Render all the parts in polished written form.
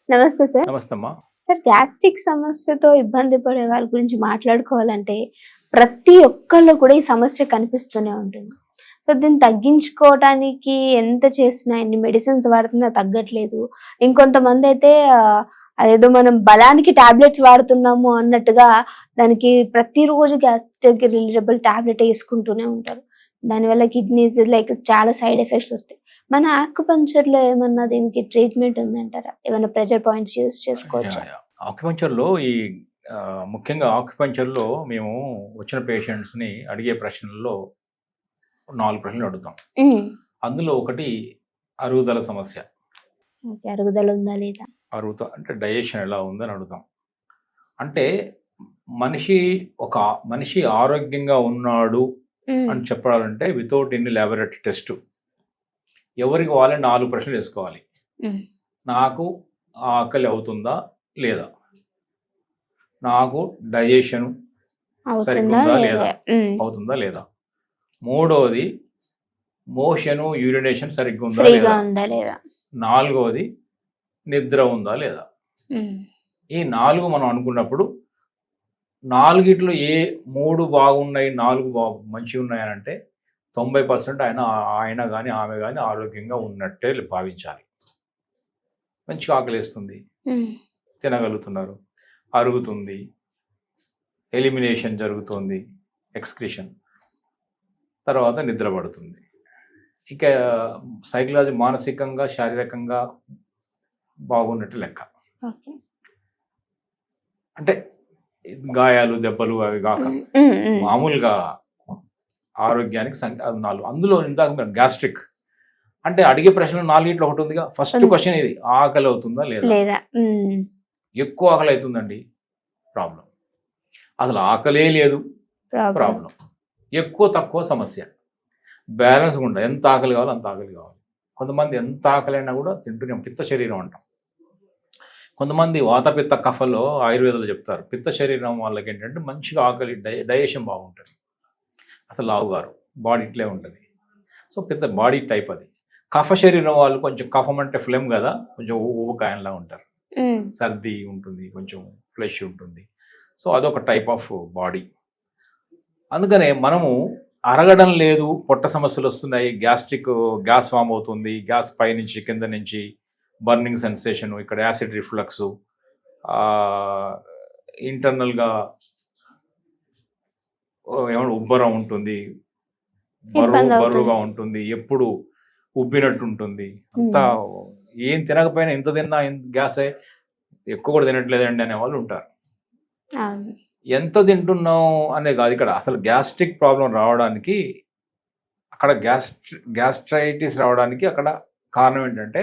నమస్తే సార్. నమస్తే అమ్మా. సార్, గ్యాస్ట్రిక్ సమస్యతో ఇబ్బంది పడే వాళ్ళ గురించి మాట్లాడుకోవాలంటే ప్రతి ఒక్కళ్ళు కూడా ఈ సమస్య కనిపిస్తూనే ఉంటుంది. సో దీన్ని తగ్గించుకోవడానికి ఎంత చేసినా, ఎన్ని మెడిసిన్స్ వాడుతున్నా తగ్గట్లేదు. ఇంకొంతమంది అయితే అదేదో మనం బలానికి టాబ్లెట్స్ వాడుతున్నాము అన్నట్టుగా దానికి ప్రతిరోజు గ్యాస్ట్రిక్ రిలేటబుల్ టాబ్లెట్ వేసుకుంటూనే ఉంటారు. దానివల్ల కిడ్నీస్ లైక్ చాలా సైడ్ ఎఫెక్ట్స్ వస్తాయి. మన ఆక్యుపంక్చర్ లో ఏమన్నా దీనికి ట్రీట్మెంట్ ఉందంటారా? ఏమైనా ప్రెజర్ పాయింట్స్ యూస్ చేసుకోవచ్చా? ఆక్యుపంక్చర్లో ముఖ్యంగా ఆక్యుపంక్చర్లో మేము వచ్చిన పేషెంట్స్ని అడిగే ప్రశ్నల్లో 4 ప్రశ్నలు అడుగుతాం. అందులో ఒకటి అరుగుదల సమస్య. అరుగుదల ఉందా లేదా, అంటే డైజెషన్ ఎలా ఉందని అడుగుతాం. అంటే మనిషి ఆరోగ్యంగా ఉన్నాడు అని చెప్పాలంటే వితౌట్ ఎన్ని ల్యాబొరేటరీ టెస్ట్ ఎవరికి వాళ్ళని 4 ప్రశ్నలు వేసుకోవాలి. నాకు ఆకలి అవుతుందా లేదా, నాకు డైజెషన్ సరిగ్గా అవుతుందా లేదా, మూడవది మోషను యూరినేషన్ సరిగ్గా ఉందా లేదా, నాలుగవది నిద్ర ఉందా లేదా. ఈ 4 మనం అనుకున్నప్పుడు 4 ఏ 3 బాగున్నాయి, 4 మంచిగా ఉన్నాయని అంటే 90% ఆయన కానీ ఆమె కానీ ఆరోగ్యంగా ఉన్నట్టే భావించాలి. మంచిగా ఆకలిస్తుంది, తినగలుగుతున్నారు, అరుగుతుంది, ఎలిమినేషన్ జరుగుతుంది, ఎక్స్క్రిషన్, తర్వాత నిద్ర పడుతుంది. ఇక సైకలాజీ మానసికంగా శారీరకంగా బాగున్నట్టు లెక్క. అంటే గాయాలు దెబ్బలు అవి కాక మామూలుగా ఆరోగ్యానికి 4. అందులో ఇందాక గ్యాస్ట్రిక్ అంటే అడిగే ప్రశ్నలు 4 ఒకటి ఉందిగా. ఫస్ట్ క్వశ్చన్ ఇది, ఆకలి అవుతుందా లేదా. ఎక్కువ ఆకలి అవుతుందండి, ప్రాబ్లం. అసలు ఆకలే లేదు, ప్రాబ్లం. ఎక్కువ తక్కువ సమస్య. బ్యాలెన్స్ ఉండ, ఎంత ఆకలి కావాలో అంత ఆకలి కావాలి. కొంతమంది ఎంత ఆకలి అయినా కూడా తింటూనే పిత్త శరీరం అంటాం. కొంతమంది వాతపిత్త కఫలో ఆయుర్వేదాలు చెప్తారు, పిత్త శరీరం వాళ్ళకి ఏంటంటే మంచిగా ఆకలి, డైజెషన్ బాగుంటుంది, అసలు లావుగారు, బాడీ ఇట్లే ఉంటుంది. సో పిత్త బాడీ టైప్ అది. కఫ శరీరం వాళ్ళు కొంచెం కఫం అంటే ఫ్లెమ్ కదా, కొంచెం ఊబకాయంలా ఉంటారు, సర్ది ఉంటుంది, కొంచెం ఫ్లెష్ ఉంటుంది. సో అదొక టైప్ ఆఫ్ బాడీ. అందుకనే మనము అరగడం లేదు, పొట్ట సమస్యలు వస్తున్నాయి, గ్యాస్ ఫామ్ అవుతుంది, గ్యాస్ పై నుంచి కింద నుంచి బర్నింగ్ సెన్సేషన్, ఇక్కడ యాసిడ్ రిఫ్లక్స్, ఇంటర్నల్గా ఏమన్నా ఉబ్బరం ఉంటుంది, బరువుగా ఉంటుంది, ఎప్పుడు ఉబ్బినట్టు ఉంటుంది, అంతా ఏం తినకపోయినా ఇంత తిన్నా గ్యాసే, ఎక్కువ కూడా తినట్లేదండి అనే వాళ్ళు ఉంటారు. ఎంత తింటున్నాం అనే కాదు ఇక్కడ అసలు. గ్యాస్ట్రిక్ ప్రాబ్లం రావడానికి, అక్కడ గ్యాస్ట్రైటిస్ రావడానికి అక్కడ కారణం ఏంటంటే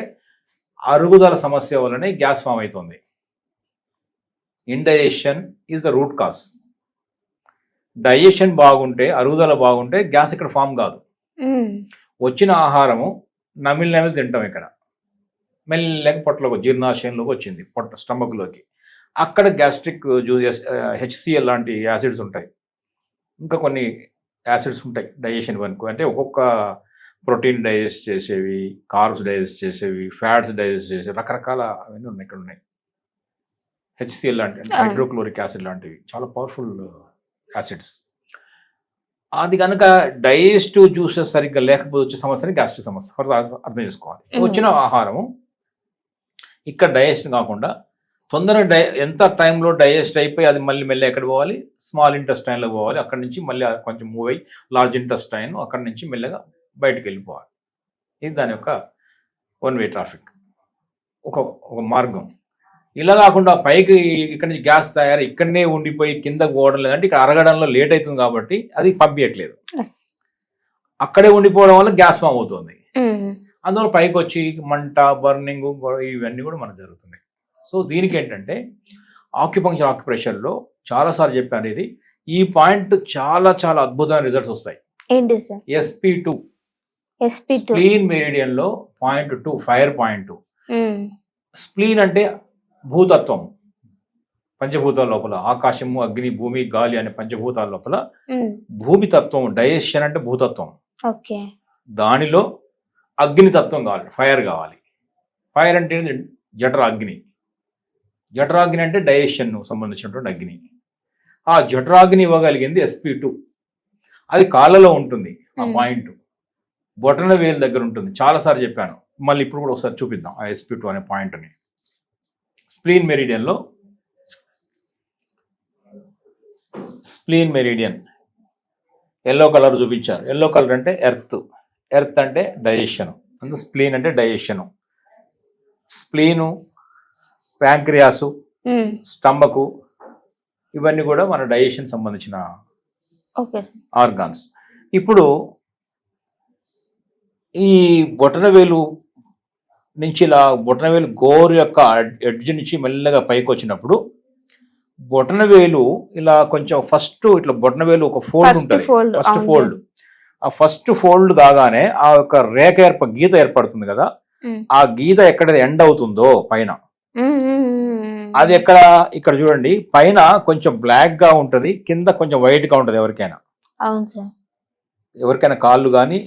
అరుగుదల సమస్య వల్లనే గ్యాస్ ఫామ్ అవుతుంది. Indigestion is the root cause. Digestion బాగుంటే, అరుగుదల బాగుంటే గ్యాస్ ఇక్కడ ఫామ్ కాదు. వచ్చిన ఆహారము నమిలి తింటాం, ఇక్కడ మెల్లగా పొట్టలోకి జీర్ణాశయంలోకి వచ్చింది, స్టమక్లోకి. అక్కడ గ్యాస్ట్రిక్ HCl లాంటి యాసిడ్స్ ఉంటాయి, ఇంకా కొన్ని యాసిడ్స్ ఉంటాయి డైజెషన్ వరకు. అంటే ఒక్కొక్క ప్రోటీన్ డైజెస్ట్ చేసేవి, కార్బ్స్ డైజెస్ట్ చేసేవి, ఫ్యాట్స్ డైజెస్ట్ చేసేవి, రకరకాల అవన్నీ ఉన్నాయి ఇక్కడ ఉన్నాయి. HCl లాంటి, హైడ్రోక్లోరిక్ యాసిడ్ లాంటివి చాలా పవర్ఫుల్ యాసిడ్స్. అది కనుక డైజెస్టివ్ జ్యూసెస్ సరిగ్గా లేకపోతే వచ్చే సమస్యని గ్యాస్ట్రిక్ సమస్య అర్థం చేసుకోవాలి. వచ్చిన ఆహారము ఇక్కడ డైజెషన్ కాకుండా తొందరగా ఎంత టైంలో డైజెస్ట్ అయిపోయి అది మళ్ళీ ఎక్కడ పోవాలి, స్మాల్ ఇంటెస్టైన్లో పోవాలి, అక్కడి నుంచి మళ్ళీ కొంచెం మూవ్ అయ్యి లార్జ్ ఇంటెస్టైన్, అక్కడి నుంచి మెల్లగా బయటకు వెళ్ళిపోవాలి. ఇది దాని యొక్క 1 వే ట్రాఫిక్, ఒక మార్గం. ఇలా కాకుండా పైకి ఇక్కడి నుంచి గ్యాస్ తయారు ఇక్కడనే ఉండిపోయి కిందకు పోవడం లేదంటే ఇక్కడ అరగడంలో లేట్ అవుతుంది కాబట్టి అది పంపించట్లేదు, అక్కడే ఉండిపోవడం వల్ల గ్యాస్ ఫామ్ అవుతుంది. అందువల్ల పైకి వచ్చి మంట, బర్నింగ్, ఇవన్నీ కూడా మనకు జరుగుతున్నాయి. సో దీనికి ఏంటంటే ఆక్యుప్రెషర్లో చాలాసార్లు చెప్పాను, ఇది ఈ పాయింట్ చాలా చాలా అద్భుతమైన రిజల్ట్స్ వస్తాయి. SP2 స్ప్లీన్ మెరిడియన్ లో .2 ఫైర్ పాయింట్. స్ప్లీన్ అంటే భూతత్వం, పంచభూతాల లోపల ఆకాశము, అగ్ని, భూమి, గాలి అనే పంచభూతాల లోపల భూమితత్వం, డైజెషన్ అంటే భూతత్వం, దానిలో అగ్నితత్వం కావాలి, ఫైర్ కావాలి. ఫైర్ అంటే జఠర అగ్ని, జఠరాగ్ని అంటే డైజెషన్ సంబంధించినటువంటి అగ్ని. ఆ జఠరాగ్ని ఇవ్వగలిగింది SP2. అది కాళ్ళలో ఉంటుంది ఆ పాయింట్, బొటన వేలు దగ్గర ఉంటుంది. చాలాసార్లు చెప్పాను, మళ్ళీ ఇప్పుడు కూడా ఒకసారి చూపిద్దాం ఆ SP2 అనే పాయింట్ని. స్ప్లీన్ మెరిడియన్లో, స్ప్లీన్ మెరిడియన్ ఎల్లో కలర్ చూపించారు. ఎల్లో కలర్ అంటే ఎర్త్ అంటే డైజెషన్, అందుకు స్ప్లీన్ అంటే డైజెషను. స్ప్లీను, ప్యాంక్రియాసు, స్టమకు, ఇవన్నీ కూడా మన డైజెషన్ సంబంధించిన ఆర్గాన్స్. ఇప్పుడు ఈ బొటనవేలు నుంచి ఇలా బొటనవేలు గోరు యొక్క ఎడ్జ్ నుంచి మెల్లగా పైకి వచ్చినప్పుడు బొటనవేలు ఇలా కొంచెం ఫస్ట్ ఇట్లా బొటనవేలు ఒక ఫోల్డ్ ఉంటుంది, ఫస్ట్ ఫోల్డ్. ఆ ఫస్ట్ ఫోల్డ్ కాగానే ఆ యొక్క రేఖ గీత ఏర్పడుతుంది కదా, ఆ గీత ఎక్కడ ఎండ్ అవుతుందో పైన, అది ఇక్కడ చూడండి, పైన కొంచెం బ్లాక్ గా ఉంటది, కింద కొంచెం వైట్ గా ఉంటది. ఎవరికైనా కాళ్ళు కానీ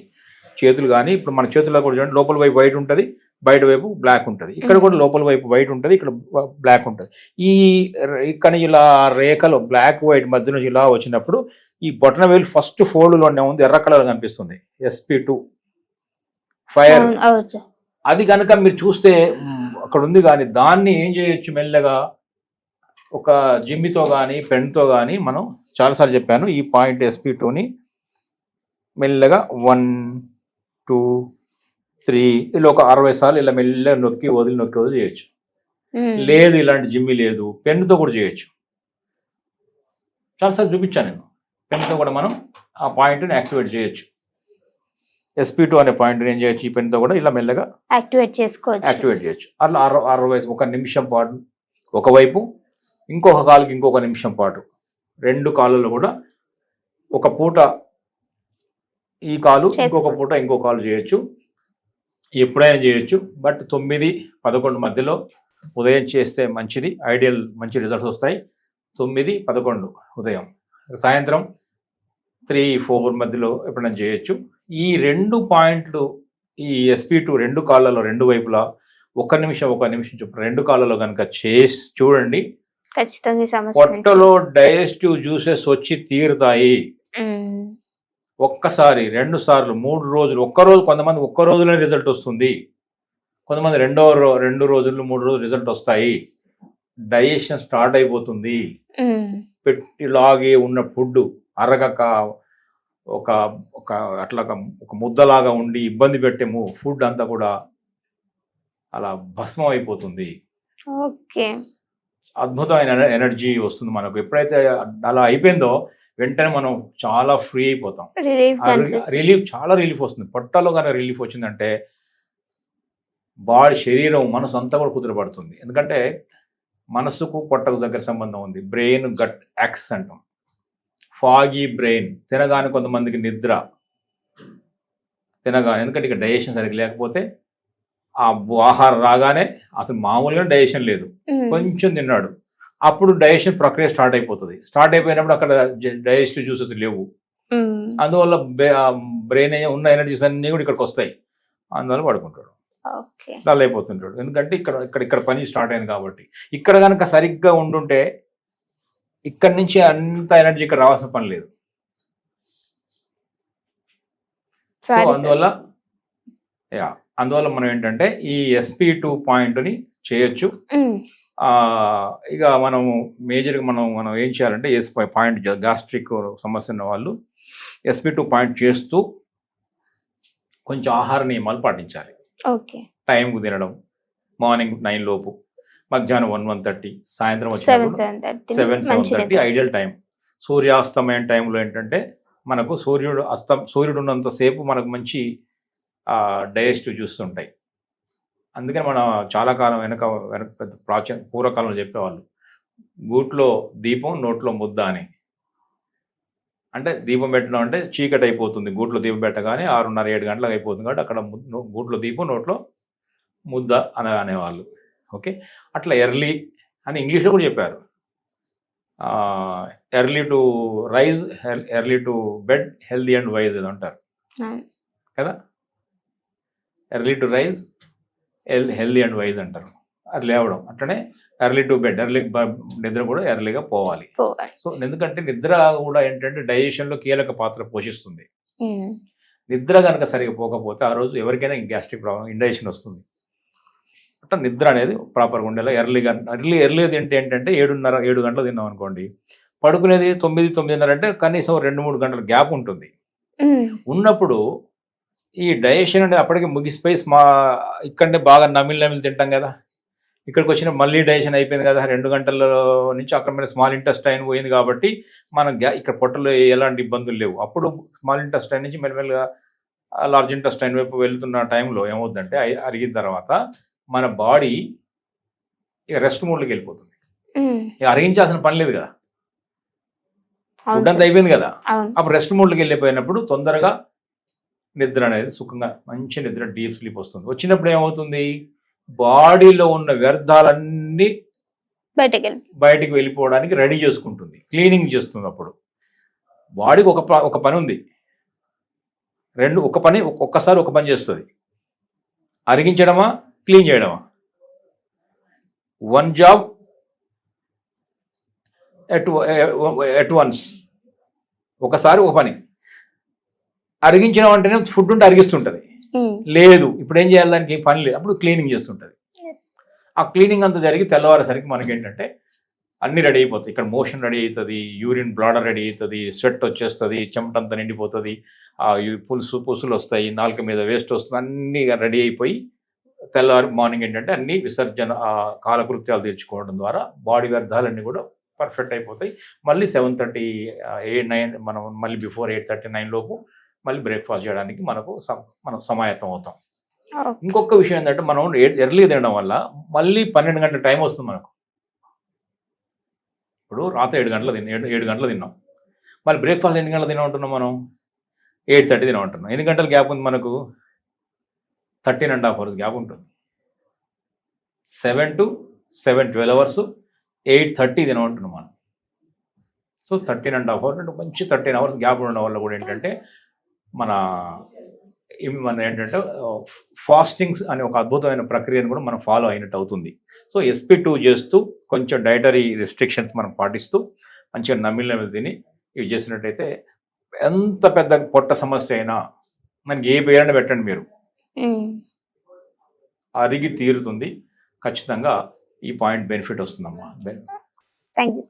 చేతులు కానీ, ఇప్పుడు మన చేతుల్లో కూడా చూడండి, లోపల వైపు వైట్ ఉంటుంది, బయట వైపు బ్లాక్ ఉంటుంది. ఇక్కడ కూడా లోపల వైపు వైట్ ఉంటుంది, ఇక్కడ బ్లాక్ ఉంటుంది. ఇక్కడ ఇలా రేఖలు బ్లాక్ వైట్ మధ్య నుంచి ఇలా వచ్చినప్పుడు ఈ బొటనవేలు ఫస్ట్ ఫోల్డ్ లోనే ఉంది, ఎర్ర కలర్ కనిపిస్తుంది, SP2 ఫైర్. అది కనుక మీరు చూస్తే అక్కడ ఉంది. కానీ దాన్ని ఏం చేయొచ్చు, మెల్లగా ఒక జిమ్మితో కానీ పెన్తో కానీ, మనం చాలాసార్లు చెప్పాను, ఈ పాయింట్ SP2ని మెల్లగా 1 2 3 ఇలా ఒక 60 సార్లు ఇలా మెల్లగా నొక్కి వదిలి చేయొచ్చు. లేదు ఇలాంటి జిమ్మి లేదు, పెన్నుతో కూడా చేయొచ్చు. చాలాసార్లు చూపించాను నేను, పెన్తో కూడా మనం ఆ పాయింట్ని యాక్టివేట్ చేయొచ్చు. SP2 అనే పాయింట్ ఏం చేయొచ్చు, ఈ పెన్తో కూడా ఇలా మెల్లగా యాక్టివేట్ చేయొచ్చు. అట్లా 60 ఒక నిమిషం పాటు ఒకవైపు, ఇంకొక కాలుకి ఇంకొక నిమిషం పాటు, 2 కాళ్ళలో కూడా ఒక పూట ఈ కాలు, ఇంకొక పూట ఇంకో కాలు చేయొచ్చు. ఎప్పుడైనా చేయొచ్చు, బట్ 9-11 మధ్యలో ఉదయం చేస్తే మంచిది, ఐడియల్, మంచి రిజల్ట్స్ వస్తాయి. 9-11 ఉదయం, సాయంత్రం 3-4 మధ్యలో ఎప్పుడైనా చేయొచ్చు. ఈ 2 పాయింట్లు, ఈ SP2 2 కాళ్ళలో 2 వైపులా 1 నిమిషం చొప్పున 2 కాళ్ళలో కనుక చేసి చూడండి, పొట్టలో డైజెస్టివ్ జ్యూసెస్ వచ్చి తీరుతాయి. ఒక్కసారి, 2 సార్లు, 3 రోజులు, కొంతమంది ఒక్క రోజులోనే రిజల్ట్ వస్తుంది, కొంతమంది 2 రోజులు 3 రోజులు రిజల్ట్ వస్తాయి. డైజెషన్ స్టార్ట్ అయిపోతుంది. పెట్టిలాగే ఉన్న ఫుడ్ అరగక అట్లాగా ఒక ముద్దలాగా ఉండి ఇబ్బంది పెట్టేము ఫుడ్ అంతా కూడా అలా భస్మం అయిపోతుంది. అద్భుతమైన ఎనర్జీ వస్తుంది మనకు. ఎప్పుడైతే అలా అయిపోయిందో వెంటనే మనం చాలా ఫ్రీ అయిపోతాం, చాలా రిలీఫ్ వస్తుంది. పొట్టలో కానీ రిలీఫ్ వచ్చిందంటే బాడీ, శరీరం, మనసు అంతా కూడా కుదురపడుతుంది. ఎందుకంటే మనసుకు పొట్టకు దగ్గర సంబంధం ఉంది. బ్రెయిన్ గట్ యాక్స్ అంటాం, ఫాగీ బ్రెయిన్. తినగానే కొంతమందికి నిద్ర, ఎందుకంటే ఇక డైజెషన్ సరిగ్గా లేకపోతే ఆ ఆహారం రాగానే అసలు మామూలుగా డైజెషన్ లేదు, కొంచెం తిన్నాడు, అప్పుడు డైజెషన్ ప్రక్రియ స్టార్ట్ అయిపోతుంది. స్టార్ట్ అయిపోయినప్పుడు అక్కడ డైజెస్టివ్ జ్యూసెస్ లేవు, అందువల్ల బ్రెయిన్ ఉన్న ఎనర్జీస్ అన్నీ కూడా ఇక్కడికి వస్తాయి, అందువల్ల పడుకుంటాడు, డల్ అయిపోతుంటాడు. ఎందుకంటే ఇక్కడ పని స్టార్ట్ అయింది కాబట్టి. ఇక్కడ కనుక సరిగ్గా ఉండుంటే ఇక్కడి నుంచి అంత ఎనర్జీ ఇక్కడ రావాల్సిన పని లేదు. సో అందువల్ల మనం ఏంటంటే ఈ SP2 పాయింట్ని చేయొచ్చు. ఇక మనము మేజర్గా మనం ఏం చేయాలంటే పాయింట్, గ్యాస్ట్రిక్ సమస్య ఉన్న వాళ్ళు SP2 పాయింట్ చేస్తూ కొంచెం ఆహార నియమాలు పాటించాలి. టైంకు తినడం, మార్నింగ్ 9 లోపు, మధ్యాహ్నం 1-1:30, సాయంత్రం వచ్చినప్పుడు 7-7:30 ఐడియల్ టైం. సూర్యాస్తమయం టైంలో ఏంటంటే మనకు సూర్యుడు ఉన్నంతసేపు మనకు మంచి డైజెస్టివ్ చూస్తుంటాయి. అందుకని మనం చాలా కాలం వెనక పెద్ద పూర్వకాలంలో చెప్పేవాళ్ళు, గూట్లో దీపం నోట్లో ముద్ద అని. అంటే దీపం పెట్టడం అంటే చీకటి అయిపోతుంది, గూట్లో దీపం పెట్టగానే 6:30-7 గంటలకు అయిపోతుంది కాబట్టి అక్కడ గూట్లో దీపం నోట్లో ముద్ద అనేవాళ్ళు. ఓకే, అట్లా ఎర్లీ అని ఇంగ్లీష్లో కూడా చెప్పారు. Early to rise, early to bed, healthy and wise ఏదో అంటారు కదా. Early to rise, healthy and wise అంటారు. అది లేవడం, అట్లనే ఎర్లీ టు బెడ్, నిద్ర కూడా ఎర్లీగా పోవాలి. సో ఎందుకంటే నిద్ర కూడా ఏంటంటే డైజెషన్లో కీలక పాత్ర పోషిస్తుంది. నిద్ర కనుక సరిగా పోకపోతే ఆ రోజు ఎవరికైనా గ్యాస్ట్రిక్ ప్రాబ్లం, ఇండైజెషన్ వస్తుంది. అట్లా నిద్ర అనేది ప్రాపర్గా ఉండేలా ఎర్లీ తింటే ఏంటంటే 7 గంటలు తిన్నాం అనుకోండి, పడుకునేది 9-9:30 అంటే కనీసం 2-3 గంటల గ్యాప్ ఉంటుంది. ఉన్నప్పుడు ఈ డైజెషన్ అనేది అప్పటికి ముగిసిపోయి ఇక్కడే బాగా నమిలి తింటాం కదా, ఇక్కడికి వచ్చిన మళ్ళీ డైజెషన్ అయిపోయింది కదా, 2 గంటల నుంచి అక్కడ మీద స్మాల్ ఇంటెస్టైన్ పోయింది కాబట్టి మన ఇక్కడ పొట్టలో ఎలాంటి ఇబ్బందులు లేవు. అప్పుడు స్మాల్ ఇంటెస్టైన్ నుంచి మెల్లమెల్లగా లార్జ్ ఇంటెస్టైన్ వైపు వెళ్తున్న టైంలో ఏమవుతుందంటే అరిగిన తర్వాత మన బాడీ రెస్ట్ మోడ్లోకి వెళ్ళిపోతుంది. అరిగించాల్సిన పని లేదు కదా, ఫుడ్ అంతా అయిపోయింది కదా, అప్పుడు రెస్ట్ మోడ్లోకి వెళ్ళిపోయినప్పుడు తొందరగా నిద్ర అనేది సుఖంగా మంచి నిద్ర, డీప్ స్లీప్ వస్తుంది. వచ్చినప్పుడు ఏమవుతుంది, బాడీలో ఉన్న వ్యర్థాలన్నీ బయటికి వెళ్ళిపోవడానికి రెడీ చేసుకుంటుంది, క్లీనింగ్ చేస్తుంది. అప్పుడు బాడీకి ఒక పని ఉంది, ఒక్కసారి ఒక పని చేస్తుంది, అరిగించడమా క్లీన్ చేయడమా. వన్ జాబ్ ఎట్ వన్స్, ఒకసారి ఒక పని. అరిగించడం అంటేనే ఫుడ్ ఉంటే అరిగిస్తుంటుంది, లేదు ఇప్పుడు ఏం చేయాలి, దానికి పని లేదు, అప్పుడు క్లీనింగ్ చేస్తుంటుంది. ఆ క్లీనింగ్ అంతా జరిగి తెల్లవారేసరికి మనకేంటంటే అన్నీ రెడీ అయిపోతాయి. ఇక్కడ మోషన్ రెడీ అవుతుంది, యూరిన్ బ్లాడర్ రెడీ అవుతుంది, స్వెట్ వచ్చేస్తుంది, చెమటంతా నిండిపోతుంది, పులుసులు వస్తాయి, నాలుక మీద వేస్ట్ వస్తుంది, అన్నీ రెడీ అయిపోయి తెల్లవారి మార్నింగ్ ఏంటంటే అన్ని విసర్జన కాలకృత్యాలు తీర్చుకోవడం ద్వారా బాడీ వ్యర్థాలన్నీ కూడా పర్ఫెక్ట్ అయిపోతాయి. మళ్ళీ 7:30, 8-9 మనం మళ్ళీ బిఫోర్ 8:39 లోపు మళ్ళీ బ్రేక్ఫాస్ట్ చేయడానికి మనం సమాయత్తం అవుతాం. ఇంకొక విషయం ఏంటంటే మనం ఎర్లీ తినడం వల్ల మళ్ళీ 12 గంటల టైం వస్తుంది మనకు. ఇప్పుడు రాత్రి 7 గంటలు తిన్నాం, మళ్ళీ బ్రేక్ఫాస్ట్ ఎన్ని గంటలు తినమంటున్నాం మనం, 8:30 తినమంటున్నాం. ఎన్ని గంటల గ్యాప్ ఉంది మనకు, 13.5 hours గ్యాప్ ఉంటుంది. 7 to 7, 12 hours, 8:30 తినమంటున్నాం మనం. సో 13.5 hours అంటే మంచి 13 hours గ్యాప్ ఉండడం వల్ల కూడా ఏంటంటే మన ఏంటంటే ఫాస్టింగ్స్ అనే ఒక అద్భుతమైన ప్రక్రియను కూడా మనం ఫాలో అయినట్టు అవుతుంది. సో SP2 చేస్తూ కొంచెం డైటరీ రిస్ట్రిక్షన్స్ మనం పాటిస్తూ మంచిగా నమిలి తిని ఇవి చేసినట్టయితే ఎంత పెద్ద పొట్ట సమస్య అయినా మనకి ఏ పేరైనా పెట్టండి మీరు, అరిగి తీరుతుంది. ఖచ్చితంగా ఈ పాయింట్ బెనిఫిట్ వస్తుందమ్మా. Thank you.